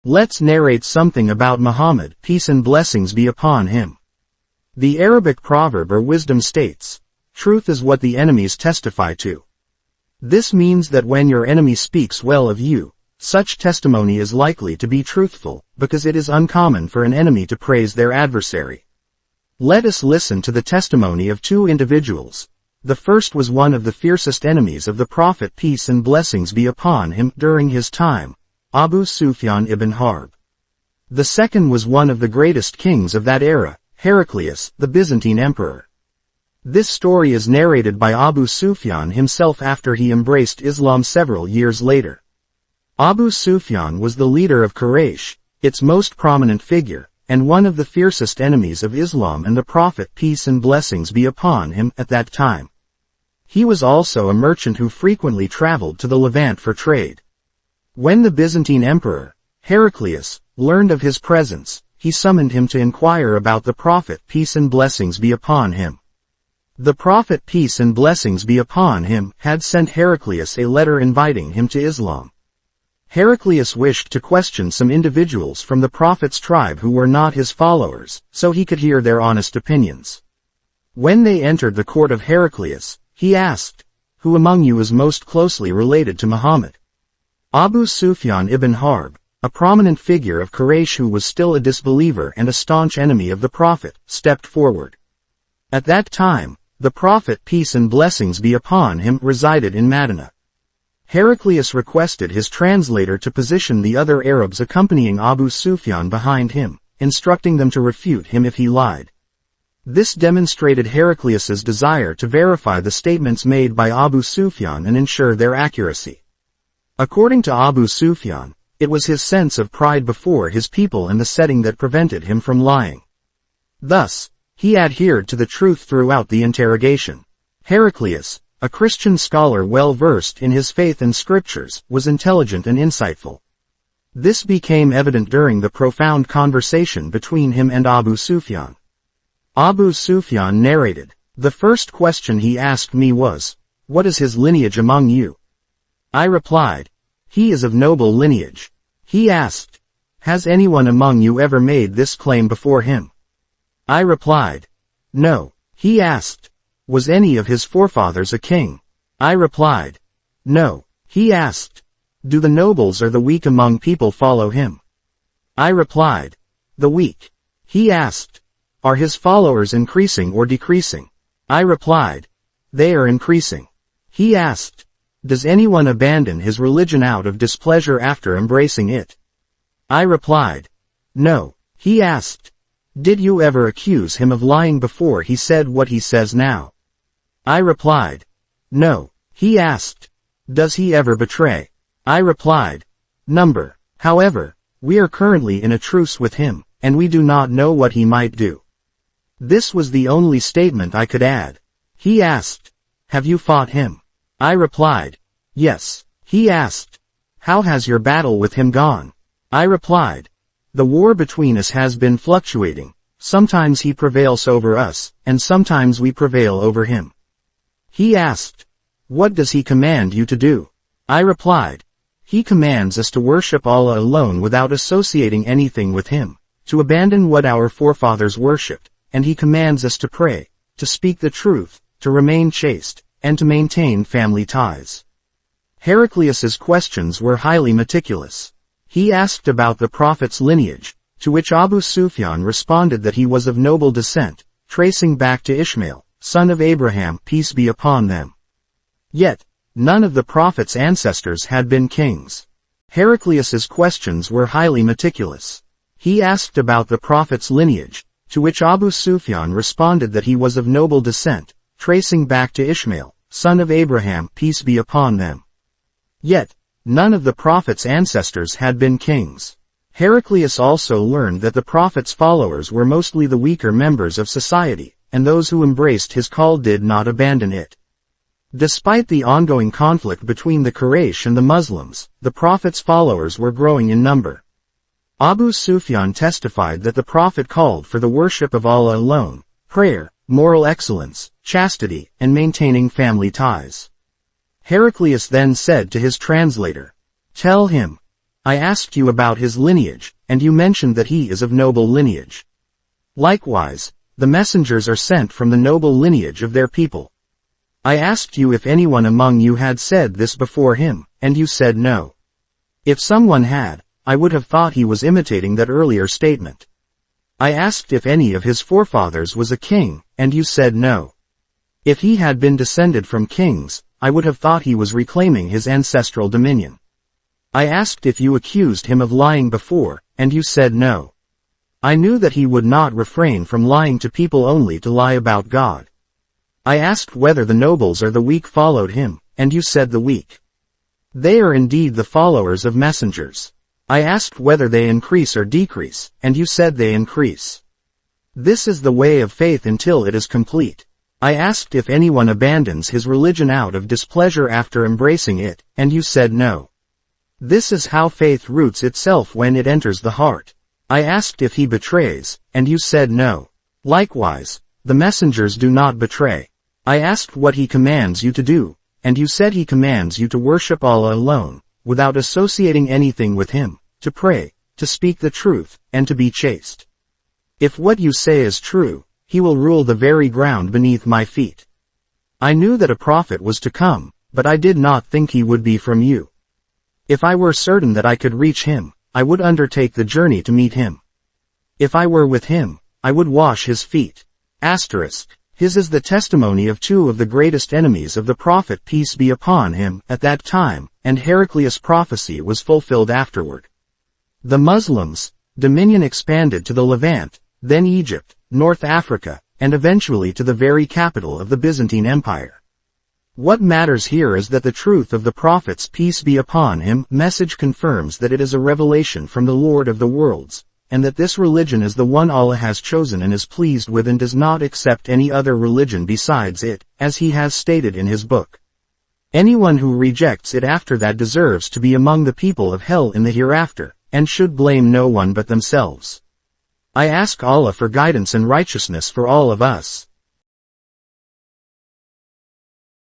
Let's narrate something about Muhammad, peace and blessings be upon him. The Arabic proverb or wisdom states, "Truth is what the enemies testify to." This means that when your enemy speaks well of you, such testimony is likely to be truthful, because it is uncommon for an enemy to praise their adversary. Let us listen to the testimony of two individuals. The first was one of the fiercest enemies of the Prophet, peace and blessings be upon him, during his time, Abu Sufyan ibn Harb. The second was one of the greatest kings of that era, Heraclius, the Byzantine emperor. This story is narrated by Abu Sufyan himself after he embraced Islam several years later. Abu Sufyan was the leader of Quraysh, its most prominent figure, and one of the fiercest enemies of Islam and the Prophet, peace and blessings be upon him, at that time. He was also a merchant who frequently traveled to the Levant for trade. When the Byzantine emperor, Heraclius, learned of his presence, he summoned him to inquire about the Prophet, peace and blessings be upon him. The Prophet, peace and blessings be upon him, had sent Heraclius a letter inviting him to Islam. Heraclius wished to question some individuals from the Prophet's tribe who were not his followers, so he could hear their honest opinions. When they entered the court of Heraclius, he asked, "Who among you is most closely related to Muhammad?" Abu Sufyan ibn Harb, a prominent figure of Quraysh who was still a disbeliever and a staunch enemy of the Prophet, stepped forward. At that time, the Prophet, peace and blessings be upon him, resided in Medina. Heraclius requested his translator to position the other Arabs accompanying Abu Sufyan behind him, instructing them to refute him if he lied. This demonstrated Heraclius's desire to verify the statements made by Abu Sufyan and ensure their accuracy. According to Abu Sufyan, it was his sense of pride before his people and the setting that prevented him from lying. Thus, he adhered to the truth throughout the interrogation. Heraclius, a Christian scholar well versed in his faith and scriptures, was intelligent and insightful. This became evident during the profound conversation between him and Abu Sufyan. Abu Sufyan narrated, "The first question he asked me was, 'What is his lineage among you?' I replied, 'He is of noble lineage.' He asked, 'Has anyone among you ever made this claim before him?' I replied, 'No.' He asked, 'Was any of his forefathers a king?' I replied, 'No.' He asked, 'Do the nobles or the weak among people follow him?' I replied, 'The weak.' He asked, 'Are his followers increasing or decreasing?' I replied, 'They are increasing.' He asked, 'Does anyone abandon his religion out of displeasure after embracing it?' I replied, 'No.' He asked, 'Did you ever accuse him of lying before he said what he says now?' I replied, 'No.' He asked, 'Does he ever betray?' I replied, 'Number. However, we are currently in a truce with him, and we do not know what he might do.' This was the only statement I could add. He asked, 'Have you fought him?' I replied, 'Yes.' He asked, 'How has your battle with him gone?' I replied, 'The war between us has been fluctuating. Sometimes he prevails over us, and sometimes we prevail over him.' He asked, 'What does he command you to do?' I replied, 'He commands us to worship Allah alone without associating anything with him, to abandon what our forefathers worshipped, and he commands us to pray, to speak the truth, to remain chaste, and to maintain family ties.' Heraclius's questions were highly meticulous. He asked about the Prophet's lineage, to which Abu Sufyan responded that he was of noble descent, tracing back to Ishmael, son of Abraham, peace be upon them. Yet, none of the Prophet's ancestors had been kings. Heraclius's questions were highly meticulous. He asked about the Prophet's lineage, to which Abu Sufyan responded that he was of noble descent, tracing back to Ishmael, son of Abraham, peace be upon them. Yet, none of the Prophet's ancestors had been kings. Heraclius also learned that the Prophet's followers were mostly the weaker members of society, and those who embraced his call did not abandon it. Despite the ongoing conflict between the Quraysh and the Muslims, the Prophet's followers were growing in number. Abu Sufyan testified that the Prophet called for the worship of Allah alone, prayer, moral excellence, chastity, and maintaining family ties. Heraclius then said to his translator, "Tell him, I asked you about his lineage, and you mentioned that he is of noble lineage. Likewise, the messengers are sent from the noble lineage of their people. I asked you if anyone among you had said this before him, and you said no. If someone had, I would have thought he was imitating that earlier statement. I asked if any of his forefathers was a king, and you said no. If he had been descended from kings, I would have thought he was reclaiming his ancestral dominion. I asked if you accused him of lying before, and you said no. I knew that he would not refrain from lying to people only to lie about God. I asked whether the nobles or the weak followed him, and you said the weak. They are indeed the followers of messengers. I asked whether they increase or decrease, and you said they increase. This is the way of faith until it is complete. I asked if anyone abandons his religion out of displeasure after embracing it, and you said no. This is how faith roots itself when it enters the heart. I asked if he betrays, and you said no. Likewise, the messengers do not betray. I asked what he commands you to do, and you said he commands you to worship Allah alone, without associating anything with him, to pray, to speak the truth, and to be chaste. If what you say is true, he will rule the very ground beneath my feet. I knew that a prophet was to come, but I did not think he would be from you. If I were certain that I could reach him, I would undertake the journey to meet him. If I were with him, I would wash his feet. His is the testimony of two of the greatest enemies of the Prophet, peace be upon him, at that time, and Heraclius' prophecy was fulfilled afterward. The Muslims' dominion expanded to the Levant, then Egypt, North Africa, and eventually to the very capital of the Byzantine Empire. What matters here is that the truth of the Prophet's peace be upon him message confirms that it is a revelation from the Lord of the worlds, and that this religion is the one Allah has chosen and is pleased with and does not accept any other religion besides it, as he has stated in his book. Anyone who rejects it after that deserves to be among the people of hell in the hereafter, and should blame no one but themselves. I ask Allah for guidance and righteousness for all of us.